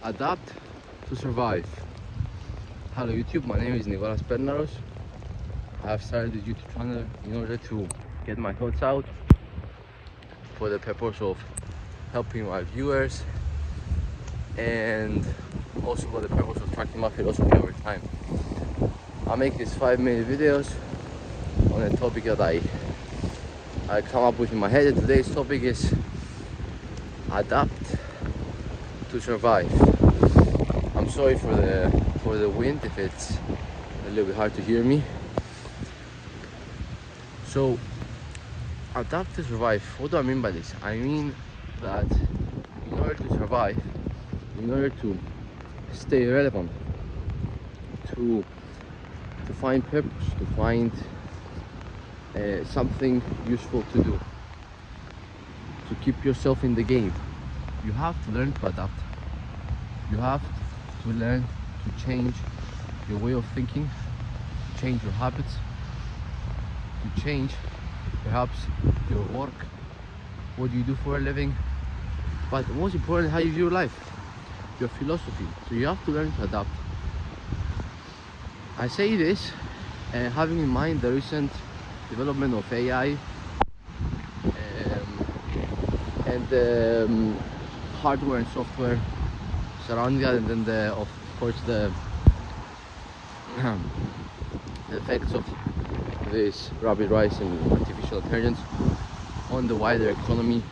Adapt to survive. Hello YouTube, my name is Nicolas Pernaros. I have started this YouTube channel in order to get my thoughts out for the purpose of helping my viewers and also for the purpose of tracking my philosophy over time. I make these 5-minute videos on a topic that I come up with in my head, and today's topic is adapt to survive. I'm sorry for the wind if it's a little bit hard to hear me. So, adapt to survive. What do I mean by this? I mean that in order to survive, in order to stay relevant, to find purpose, to find something useful to do, to keep yourself in the game, you have to learn to adapt. You have to learn to change your way of thinking, to change your habits, to change perhaps your work, what you do for a living, but most important, how you view life, your philosophy. So you have to learn to adapt. I say this having in mind the recent development of AI and hardware and software surrounding that, and then of course the effects of this rapid rise in artificial intelligence on the wider economy,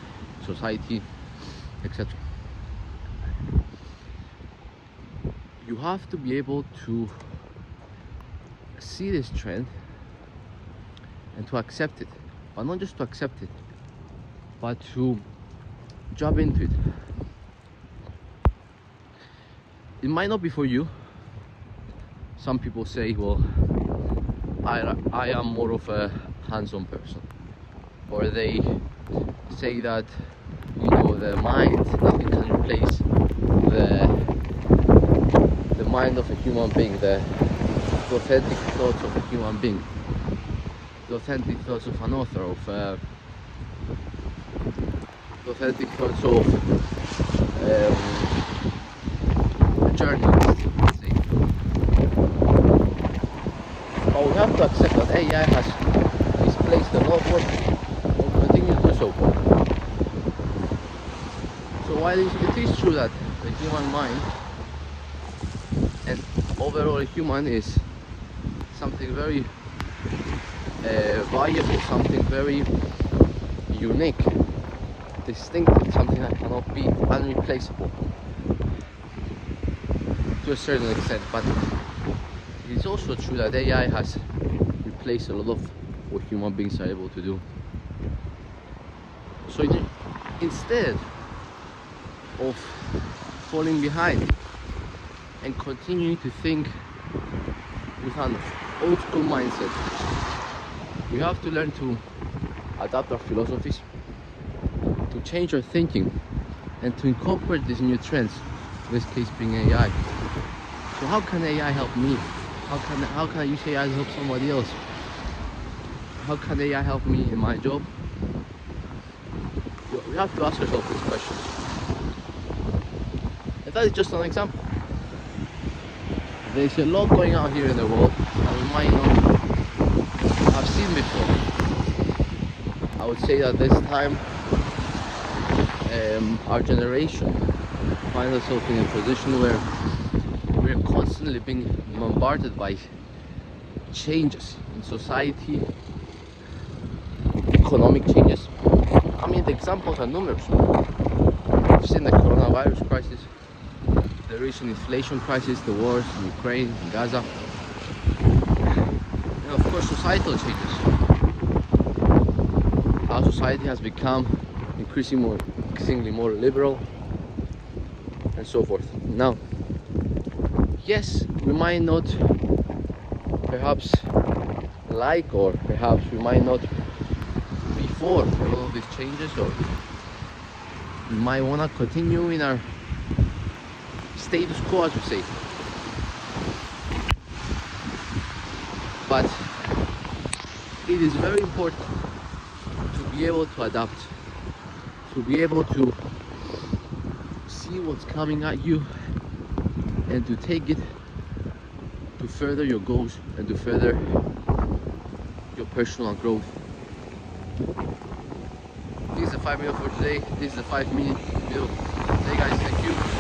society, etc. You have to be able to see this trend and to accept it, but not just to accept it, but to jump into it. It might not be for you. Some people say, well, I am more of a hands-on person, or they say that, you know, the mind, nothing can replace the mind of a human being, the authentic thoughts of a human being, the authentic thoughts of an author, of the authentic thoughts of a journalist, let's say. But we have to accept that AI has displaced a lot of work and will continue to do so. So while it is true that the human mind and overall a human is something very valuable, something very unique, distinctive, something that cannot be unreplaceable to a certain extent, but it is also true that AI has replaced a lot of what human beings are able to do. So instead of falling behind and continuing to think with an old school mindset, we have to learn to adapt our philosophies, to change our thinking, and to incorporate these new trends, in this case being AI. So how can AI help me? How can I use AI to help somebody else? How can AI help me in my job? We have to ask ourselves these questions. And that is just an example. There's a lot going on here in the world that we might not have seen before. I would say that this time our generation finds itself in a position where we're constantly being bombarded by changes in society, economic changes. I mean, the examples are numerous. We've seen the coronavirus crisis, the recent inflation crisis, the wars in Ukraine, in Gaza, and of course societal changes. Our society has become increasingly more liberal, and so forth. Now, yes, we might not perhaps like, or perhaps we might not be for a lot of these changes, or we might want to continue in our status quo, as we say. But it is very important to be able to adapt, to be able to see what's coming at you and to take it to further your goals and to further your personal growth. This is a 5 minute for today. This is a 5 minute video. Hey guys, thank you.